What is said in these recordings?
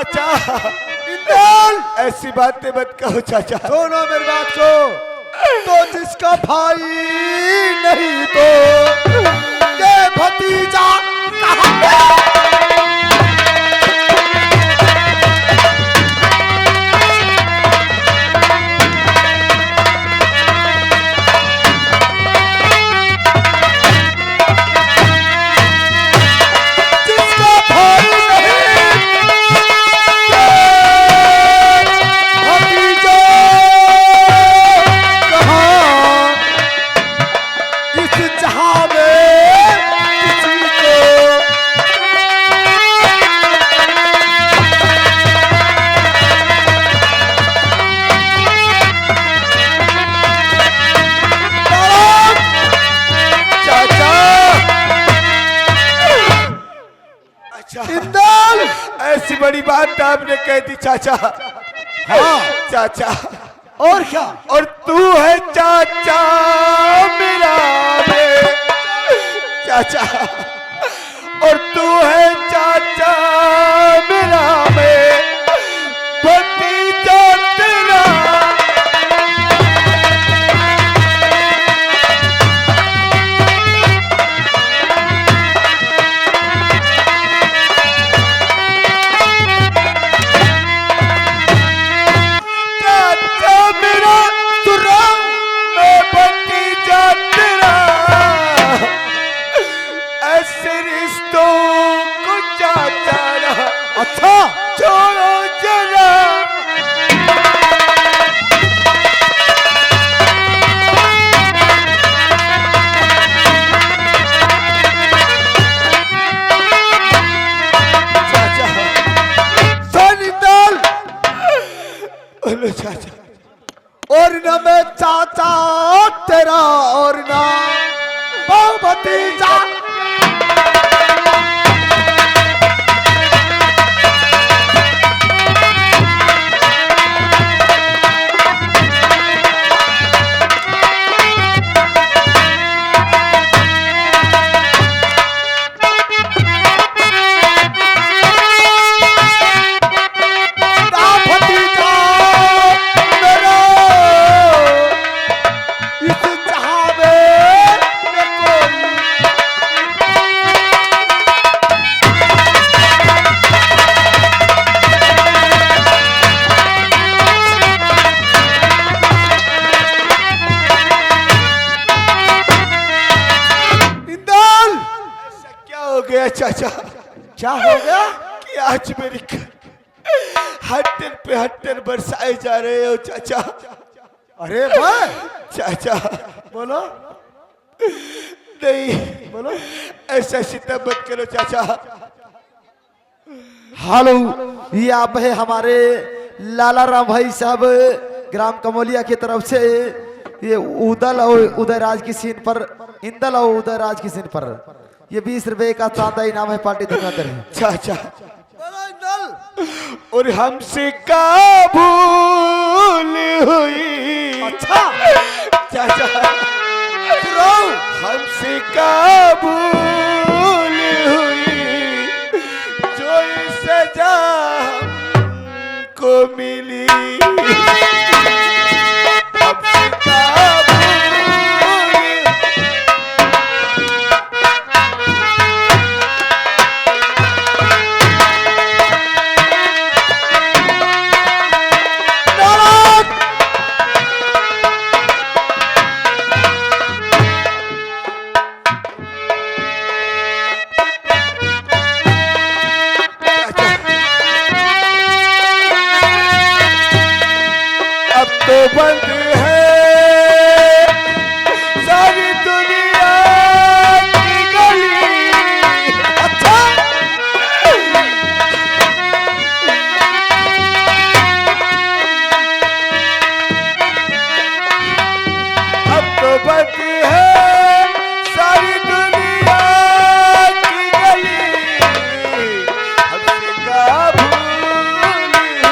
चाचा इंदल ऐसी बातें मत कहो चाचा। सुनो मेरी बात को, तो जिसका भाई नहीं तो ये भतीजा कहाँ गया? इंदल ऐसी बड़ी बात आपने कह दी चाचा। हाँ चाचा और क्या? और तू है चाचा मेरा में चाचा, और तू है चाचा मेरा में भतीजा तेरा। अच्छा छोड़ो जरा। चाचा इंदल बोलो चाचा। और न मैं चाचा तेरा और ना बहु भतीजा। चाचा क्या हो गया कि आज मेरी हट्टन पे हट्टन बरसाए जा रहे हो चाचा। अरे भाई चाचा बोलो नहीं बोलो ऐसा सितम मत करो चाचा। हेलो ये आप है हमारे लाला राम भाई साहब ग्राम कमोलिया की तरफ से ये उदल और उदयराज की सीन पर इंदल और उदयराज की सीन पर ये 20 रुपए का चांदा इनाम है पार्टी दुकानदार है। चाचा और हमसे का भूल हुई। अच्छा चाचा हमसे का भूल हुई जो सजा हमको मिली। हमसे का तो बंद है सारी दुनिया की गली। अच्छा अब तो बंद है सारी दुनिया की गली। हमसे का भूल हुई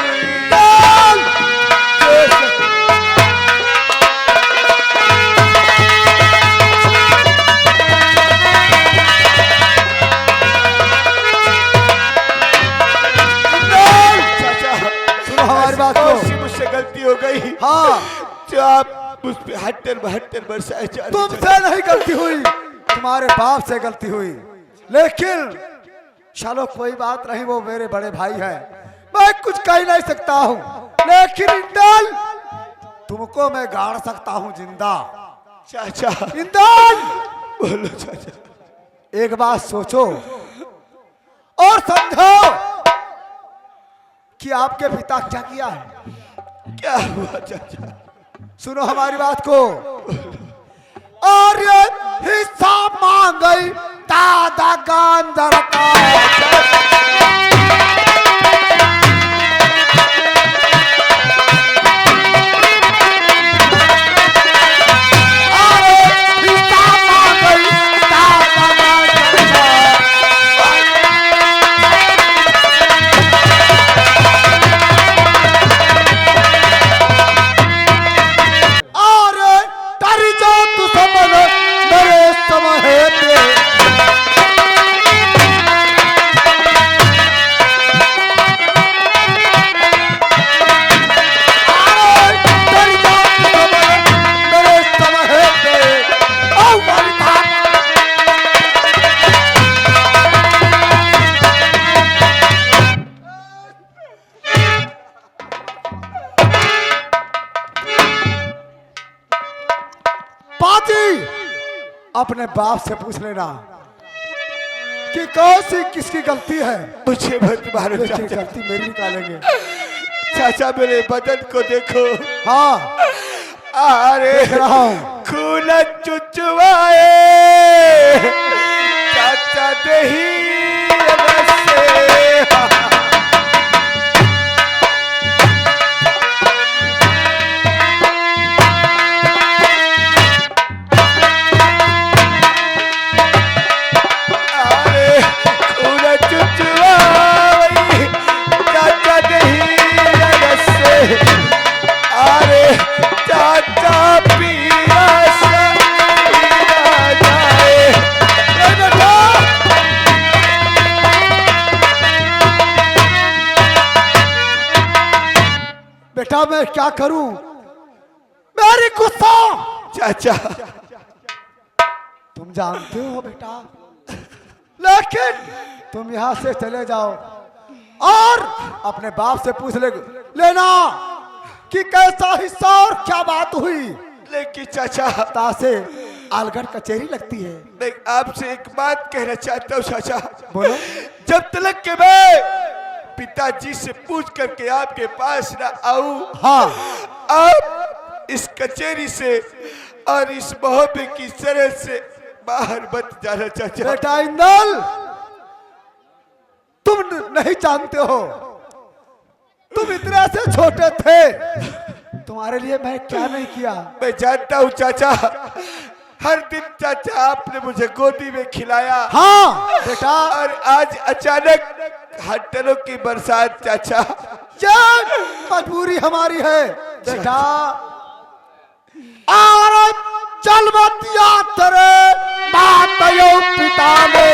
गलती हो गई। हाँ जो आप उस पे हट्टर बहत्तर बरसाए जा रहे तुमसे नहीं गलती हुई, तुम्हारे बाप से गलती हुई। लेकिन चलो कोई बात नहीं, वो मेरे बड़े भाई हैं, मैं कुछ कह नहीं सकता हूँ। लेकिन इंदल तुमको मैं गाड़ सकता हूँ जिंदा। चाचा। इंदल बोलो चाचा। एक बात सोचो और समझो कि आपके पिता क्या किया है। क्या हुआ चाचा? सुनो हमारी बात को। और ये हिस्सा मांग गई दादा गांधर का। अपने बाप से पूछ लेना कि कौन सी किसकी गलती है। मुझे मत मारो चाचा। गलती मेरी निकालेंगे। चाचा मेरे बदन को देखो। हाँ अरे देख रहा हूँ। खून चुचवाए चाचा दही बेटा मैं क्या करूं, मेरी गुस्सा। चाचा तुम जानते हो बेटा, लेकिन तुम यहां से चले जाओ और अपने बाप से पूछ लेना कि कैसा हिस्सा और क्या बात हुई। लेकिन चाचा तासे आलगढ़ कचहरी लगती है। मैं आपसे एक बात कहना चाहता हूँ चाचा। बोलो। जब तक के मैं पिताजी से पूछ करके आपके पास ना आऊं, हाँ आप इस कचहरी से और इस मोहब्बे की सरहद से बाहर मत जाना चाचा। बेटा इंदल तुम नहीं जानते हो, तुम इतने से छोटे थे, तुम्हारे लिए मैं क्या नहीं किया। मैं जानता हूँ चाचा, हर दिन चाचा आपने मुझे गोदी में खिलाया। हाँ बेटा। और आज अचानक हट्टरों की बरसात चाचा। क्या मजबूरी हमारी है बेटा। और चल बतिया तेरे माता पिता ने।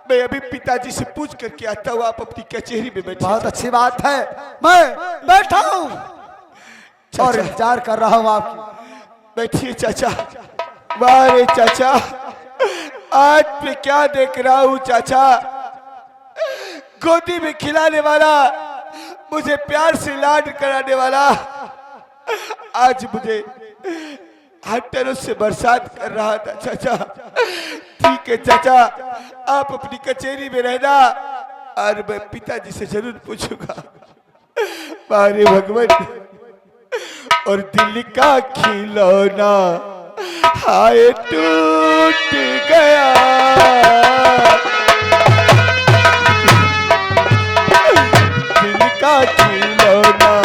मैं अभी पिताजी से पूछ करके आता हूँ, आप अपनी कचहरी में बैठे। बहुत अच्छी बात है, मैं बैठा हूँ और इंतजार कर रहा हूँ आपकी। बैठिए चाचा। वाह चाचा, आज मैं क्या देख रहा हूँ चाचा। गोदी में खिलाने वाला, मुझे प्यार से लाड कराने वाला, आज मुझे हट्टरों से बरसात कर रहा था चाचा। ठीक है चाचा, आप अपनी कचहरी में रहना और मैं पिताजी से जरूर पूछूंगा। मारे भगवान, और दिल का खिलौना हाय टूट गया। दिल का खिलौना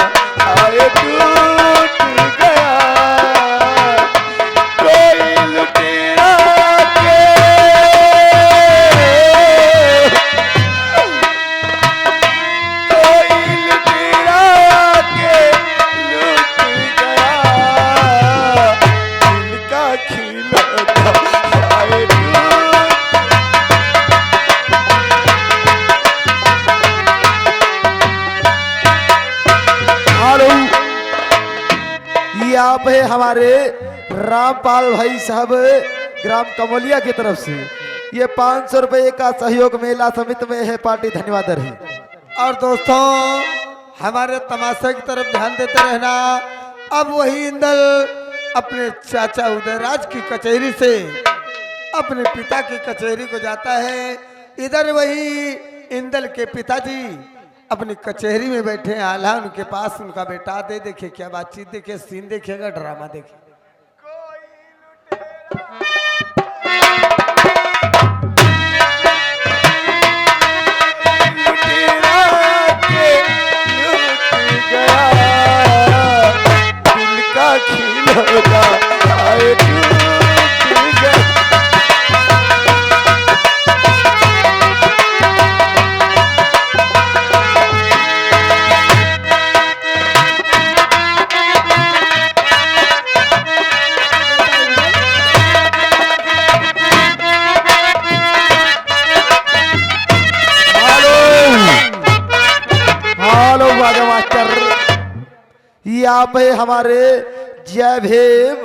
ये आप है हमारे रामपाल भाई साहब ग्राम कमोलिया की तरफ से ये 500 रुपए का सहयोग मेला समिति में है पार्टी धन्यवाद रही। और दोस्तों हमारे तमाशे की तरफ ध्यान देते रहना। अब वही इंदल अपने चाचा उदयराज की कचहरी से अपने पिता की कचहरी को जाता है। इधर वही इंदल के पिताजी अपनी कचहरी में बैठे हैं। आला उनके पास उनका बेटा दे देखे क्या बातचीत देखे, सीन देखेगा, ड्रामा देखे। ये आप है हमारे जय भीम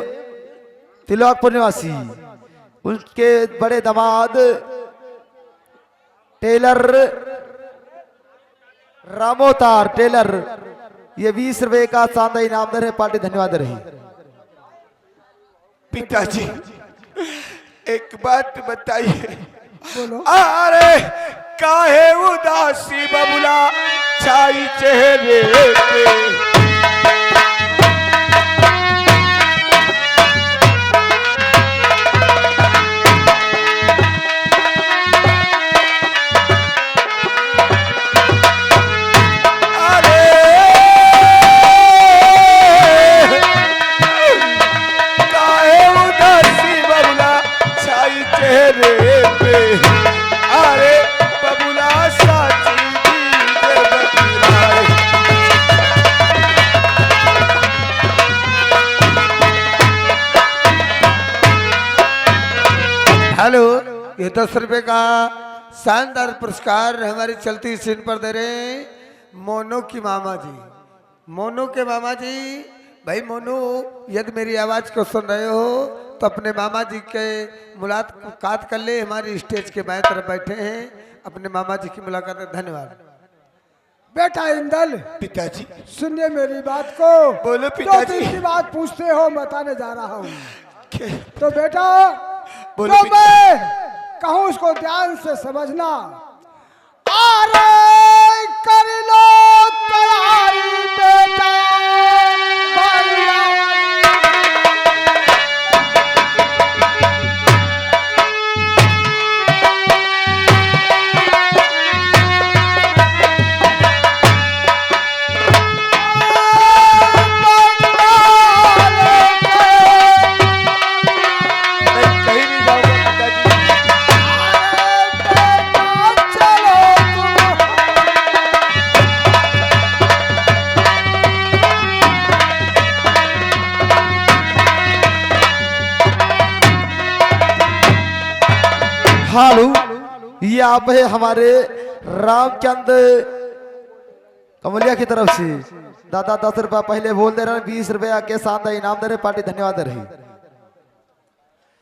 तिलकपुर निवासी उनके बड़े दामाद टेलर रामोतार टेलर ये 20 रुपए का शानदार इनाम दे रहे पार्टी धन्यवाद रही। पिताजी एक बात बताइए, अरे काहे उदासी बबुला छाई चेहरे पे। हेलो, ये 10 रुपए का शानदार पुरस्कार हमारी चलती सीन पर दे रहे हैं मोनू की मामा जी। मोनू के मामा जी, भाई मोनू यदि मेरी आवाज को सुन रहे हो तो अपने मामा जी के मुलाकात कर ले। हमारी स्टेज के बाएं तरफ बैठे हैं, अपने मामा जी की मुलाकात। धन्यवाद बेटा इंदल। पिताजी सुनिए मेरी बात को। बोलो पिताजी। की बात पूछते हो बताने जा रहा हूँ। तो बेटा बोलो जो मैं कहूँ उसको ध्यान से समझना। अरे कर लो तैयारी बेटा, हालू ये आप है हमारे रामचंद कमलिया की तरफ से दादा 10 रुपया पहले बोल दे रहे 20 रुपया के शानदार इनाम दे रहे पार्टी धन्यवाद रही।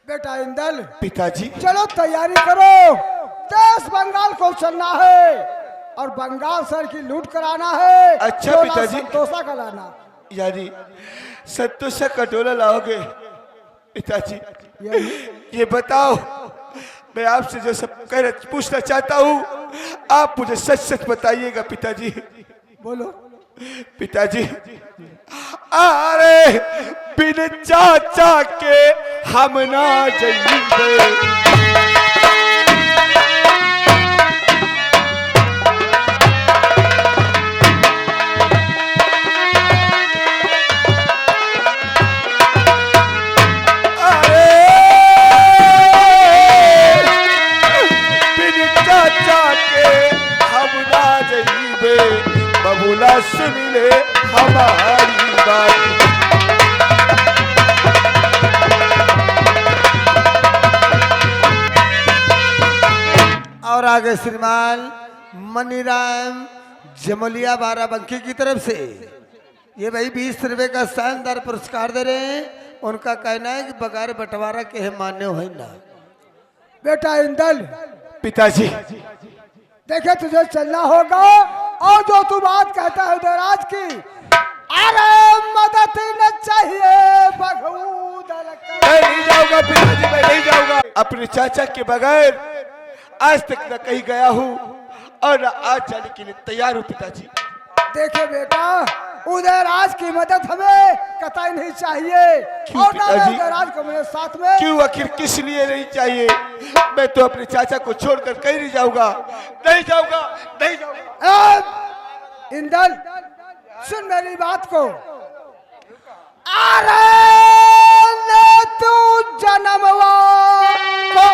बेटा इंदल पिताजी चलो तैयारी करो। देश बंगाल को चलना है और बंगाल सर की लूट कराना है। अच्छा पिताजी। संतोषा का लाना। यानी संतोषा कटोरा लाओगे? पिताजी ये बताओ, मैं आपसे जो सब पूछना चाहता हूँ आप मुझे सच सच बताइएगा पिताजी। बोलो पिताजी। अरे बिन चाचा के हम ना जाइए। बबुला सुन ले हमारी बात। और आगे श्रीमान मनीराम जमोलिया बाराबंकी की तरफ से ये भाई 20 रुपए का शानदार पुरस्कार दे रहे हैं। उनका कहना है कि बगैर बंटवारा के है मान्य हो ना। बेटा इंदल, पिताजी देखे तुझे चलना होगा, और जो तू बात कहता है उदयराज की, अरे मदद न चाहिए बघूदल कर। मैं नहीं जाऊंगा पिताजी, मैं नहीं जाऊंगा। अपने चाचा के बगैर आज तक न कहीं गया हूँ और न आज जाने के लिए तैयार हूँ पिताजी। देखे बेटा, उदयराज की मदद हमें कतई नहीं चाहिए, क्यों और ना पिताजी? उदयराज को मेरे साथ में। क्यों, आखिर किस लिए नहीं चाहिए? मैं तो अपने चाचा को छोड़कर कहीं नहीं जाऊंगा, नहीं जाऊंगा, नहीं जाऊंगा। इंदल, सुन मेरी बात को। अरे ले तू जन्मवा को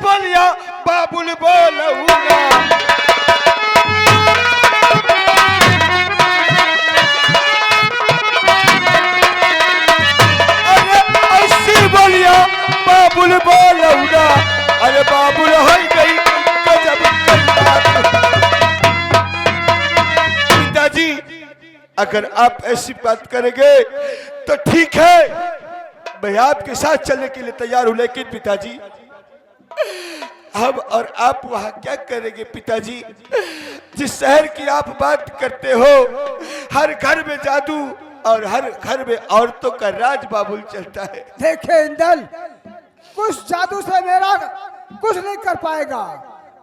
बोलिया बाबुल बोलूंगा। अरे ऐसी बोलिया बाबुल बोलूंगा। अरे बाबुल हो गई गजब की बात। पिताजी अगर आप ऐसी बात करेंगे तो ठीक है, मैं आपके साथ चलने के लिए तैयार हूं, लेकिन पिताजी हम और आप वहां क्या करेंगे पिताजी? जिस शहर की आप बात करते हो, हर घर में जादू और हर घर में औरतों का राज बाबुल चलता है। देखे इंदल, कुछ जादू से मेरा कुछ नहीं कर पाएगा,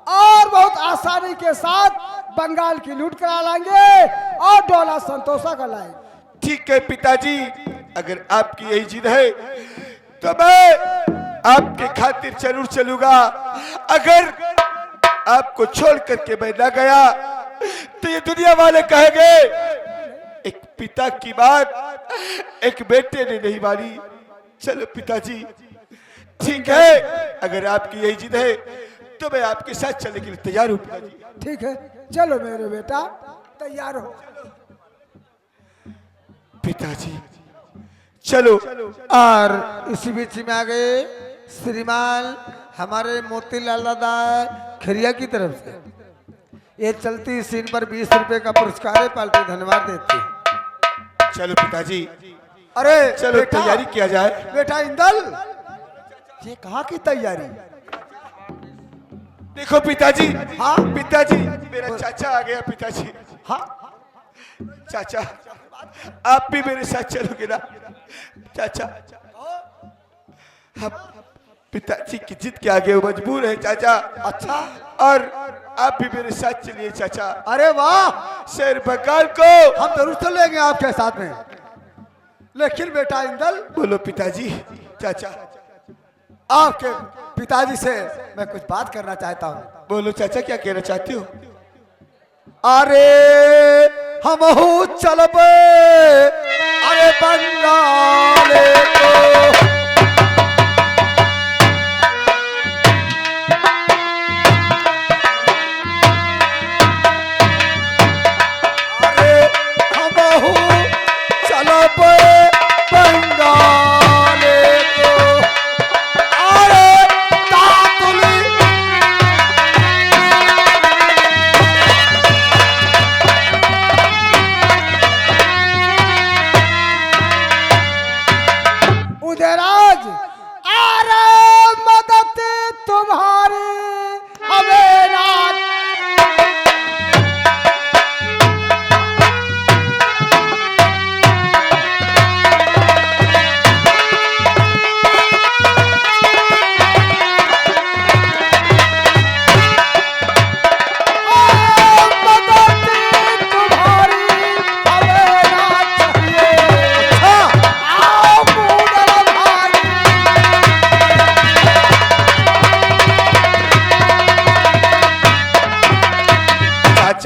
और बहुत आसानी के साथ बंगाल की लूट करा लाएंगे और डोला संतोषा का लाएंगे। ठीक है पिताजी, अगर आपकी यही जिद है तो मैं आपके खातिर जरूर चलूंगा। अगर आपको छोड़ करके मैं न गया तो ये दुनिया वाले कहेंगे एक पिता की बात एक बेटे ने नहीं मानी। चलो पिताजी, ठीक है, अगर आपकी यही जिद है तो मैं आपके साथ चलने के लिए तैयार हूँ पिताजी। ठीक है, चलो मेरे बेटा, तैयार हो। पिताजी चलो। और इसी बीच में आ गए श्रीमान हमारे मोतीलाल दादा खरिया की तरफ से। ये चलती सीन पर 20 रुपए का पुरस्कार है, पार्टी धन्यवाद देती। चलो पिताजी, अरे चलो बेटा, तैयारी किया जाए। बेटा इंदल, ये कहाँ की तैयारी? देखो पिताजी, हाँ? पिताजी मेरा चाचा आ गया। पिताजी, हाँ, चाचा आप भी मेरे साथ चलोगे ना? चाचा हम पिताजी की जिद के आगे मजबूर है चाचा। अच्छा, और आप भी मेरे साथ चलिए चाचा। अरे वाह, शेर बंगाल को हम जरूर चलेंगे आपके साथ में। लेकिन बेटा इंदल, बोलो पिताजी। चाचा आपके पिताजी से मैं कुछ बात करना चाहता हूँ। बोलो चाचा, क्या कहना चाहते हो? अरे हम हो चलबे, अरे बंगाले को उदयराज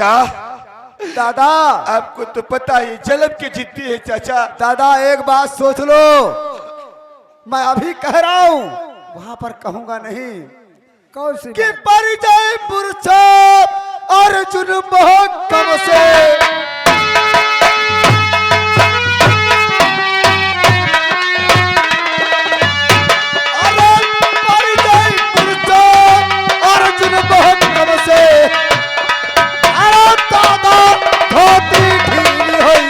चाचा दादा आपको तो पता है जन्म की जिद्दी है चाचा। दादा एक बात सोच लो, मैं अभी कह रहा हूँ, वहां पर कहूंगा नहीं कौन सी कि बात? परिचय पुरुषो अर्जुन मोहकम से अर्जुन मोहकम से अरे दादा धोती ढीली हुई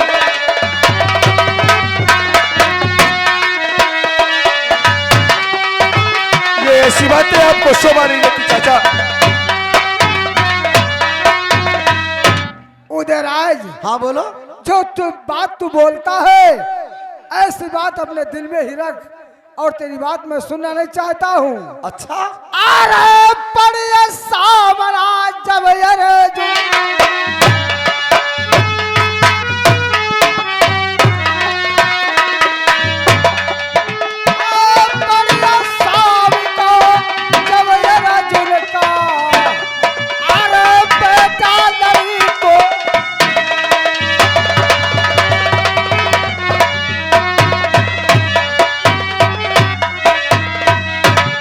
ये ऐसी बातें आपको शोभा नहीं देती चाचा। उदयराज, हाँ बोलो। जो तू बोलता है ऐसी बात अपने दिल में ही रख, और तेरी बात मैं सुनना नहीं चाहता हूँ। अच्छा अरे पड़िया सामना जब अर्जुन पड़िया सामना जब अर्जुन का, अरे बेटा नहीं को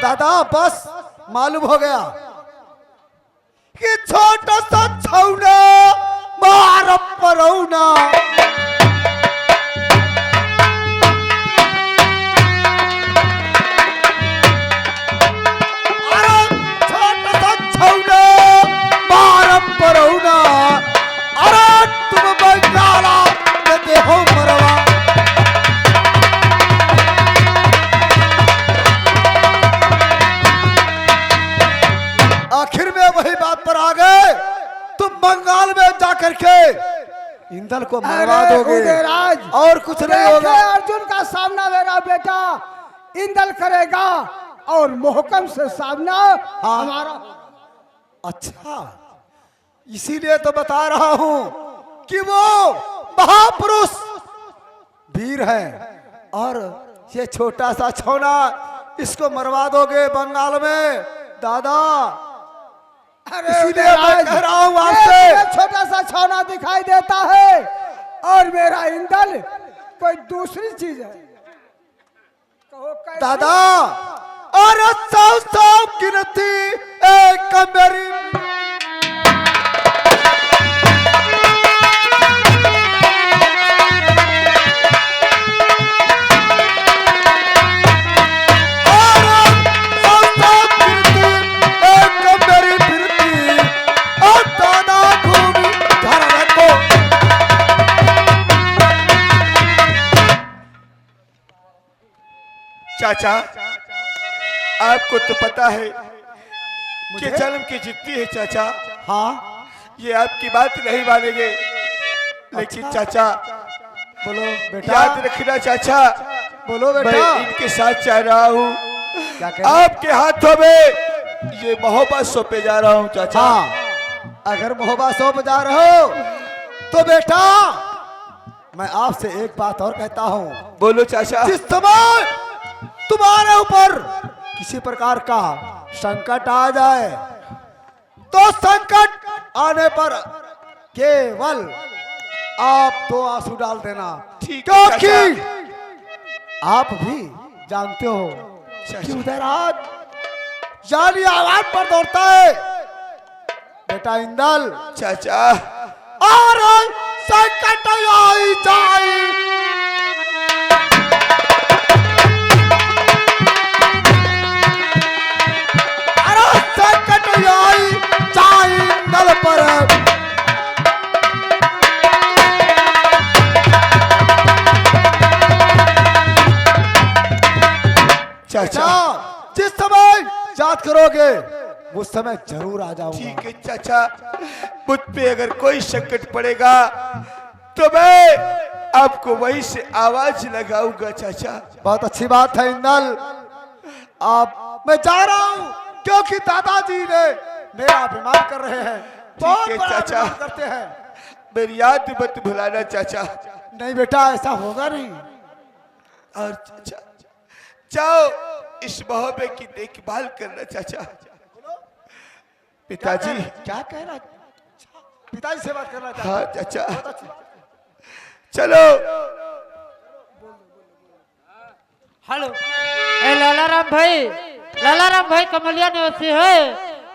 दादा बस मालूम हो गया कि छोटा सा छौना मार परौना अरे छोटा सा छौना मार परौना, अरे तुम बंगाला देते हो मरवा। आखिर में वही बात पर आ गए, तुम बंगाल में जाकर के इंदल को मरवा अरे दोगे उदयराज, और कुछ नहीं देखे होगा। अर्जुन का सामना मेरा बेटा इंदल करेगा और मोहकम से सामना हमारा। अच्छा इसीलिए तो बता रहा हूं कि वो महापुरुष वीर है, और ये छोटा सा छौना इसको मरवा दोगे बंगाल में दादा। अरे इसीलिए मैं उदयराज, कह रहा हूं ये आपसे। तुम्हें छोटा सा छौना दिखाई देता है और मेरा इंदल कोई दूसरी चीज है। कहो कैसे? दादा और सौ गिनती एक मेरी चाचा आपको तो पता है कि जन्म की जिद्दी है चाचा। हाँ ये आपकी बात नहीं मानेंगे, लेकिन अच्छा। चाचा बोलो बेटा, याद रखना चाचा, बोलो मैं बेटा। इनके साथ जा रहा हूँ, क्या कह रहे? आपके हाथों में ये मोहब्बत सौंपे जा रहा हूँ चाचा। हाँ अगर मोहब्बत सौंप जा रहे हो तो बेटा मैं आपसे एक बात और कहता हूँ, बोलो चाचा। जिस समय तुम्हारे ऊपर किसी प्रकार का संकट आ जाए तो संकट आने पर केवल आप 2 आंसू डाल देना, ठीक है क्योंकि आप भी जानते हो कि चाचा। उदयराज जानी आवाज पर दौड़ता है बेटा इंदल। चाचा और संकट आई जाए अरे संकट आई जाए इंदल पर चाचा जिस समय याद करोगे उस समय जरूर आ जाऊंगा। ठीक है चाचा, मुझ पे अगर कोई संकट पड़ेगा तो मैं आपको वहीं से आवाज लगाऊंगा चाचा। बहुत अच्छी बात है इंदल, आप मैं जा रहा हूँ क्योंकि दादाजी ने मेरा अभिमान कर रहे हैं, बहुत है, बड़ा चाचा। अभिमान करते हैं। मेरी याद मत भुलाना चाचा। नहीं बेटा ऐसा होगा नहीं। और चाचा जाओ इस मोहब्बे की देखभाल करना चाचा। पिताजी क्या कह रहा? पिताजी से बात करना चाहता हाँ हूँ। चाचा बहुत अच्छी। चलो। हेलो, ए लालाराम भाई कमलिया निवासी है।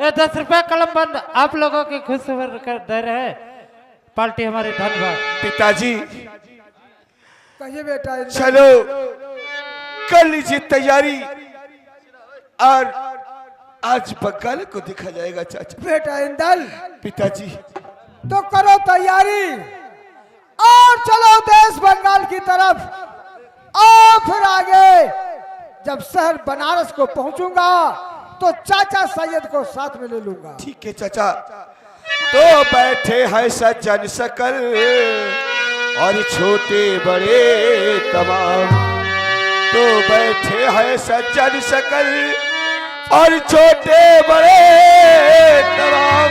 ये 10 रुपया कलम बंद आप लोगों की खुश खबर कर दे रहे हैं। पार्टी हमारी धन्यवाद। पिताजी कहिए बेटा इंदल। चलो कर लीजिए तैयारी और आज बंगाल को देखा जाएगा चाचा। बेटा इंदल पिताजी तो करो तैयारी और चलो देश बंगाल की तरफ। और फिर आगे जब शहर बनारस को पहुंचूंगा तो चाचा सैयद को साथ में ले लूंगा। ठीक है चाचा। तो बैठे हैं सज्जन सकल और छोटे बड़े तमाम। तो बैठे हैं सज्जन सकल और छोटे बड़े तमाम।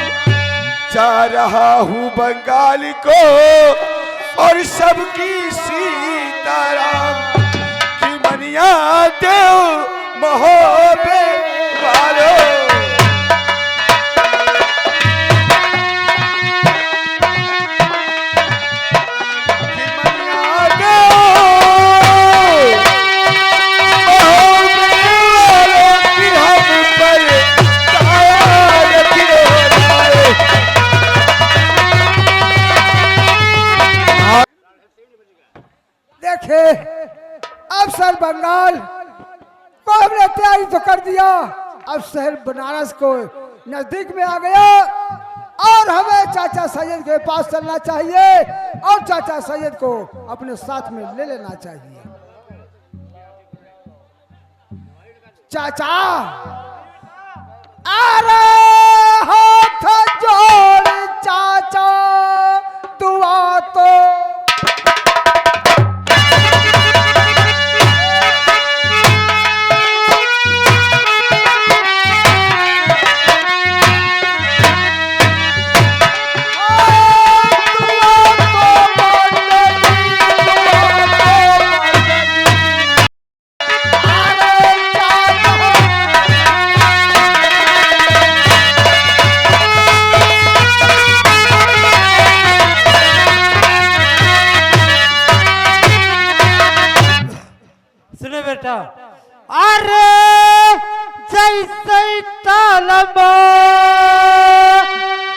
जा रहा हूँ बंगाल को और सबकी सीताराम की मनिया देव महोबे वालों। देखे अब सर बंगाल को हमने तैयारी तो कर दिया। अब शहर बनारस को नजदीक में आ गया और हमें चाचा सैयद के पास चलना चाहिए और चाचा सैयद को अपने साथ में ले लेना चाहिए। चाचा अरे हाथ जोड़ चाचा दुआ तो सुनो बेटा, अरे जैसे तालमा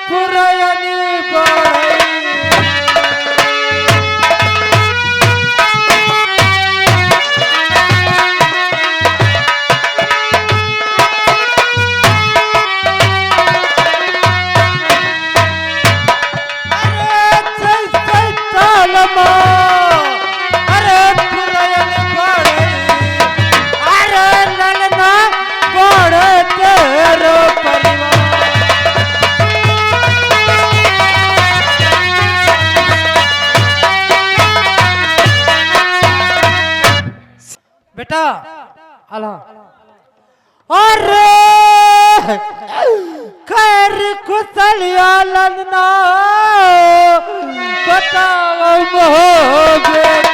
पुरानी बढ़ई। बेटा अल्लाह अरे खैर कुशलिया ललना बताओ मोगे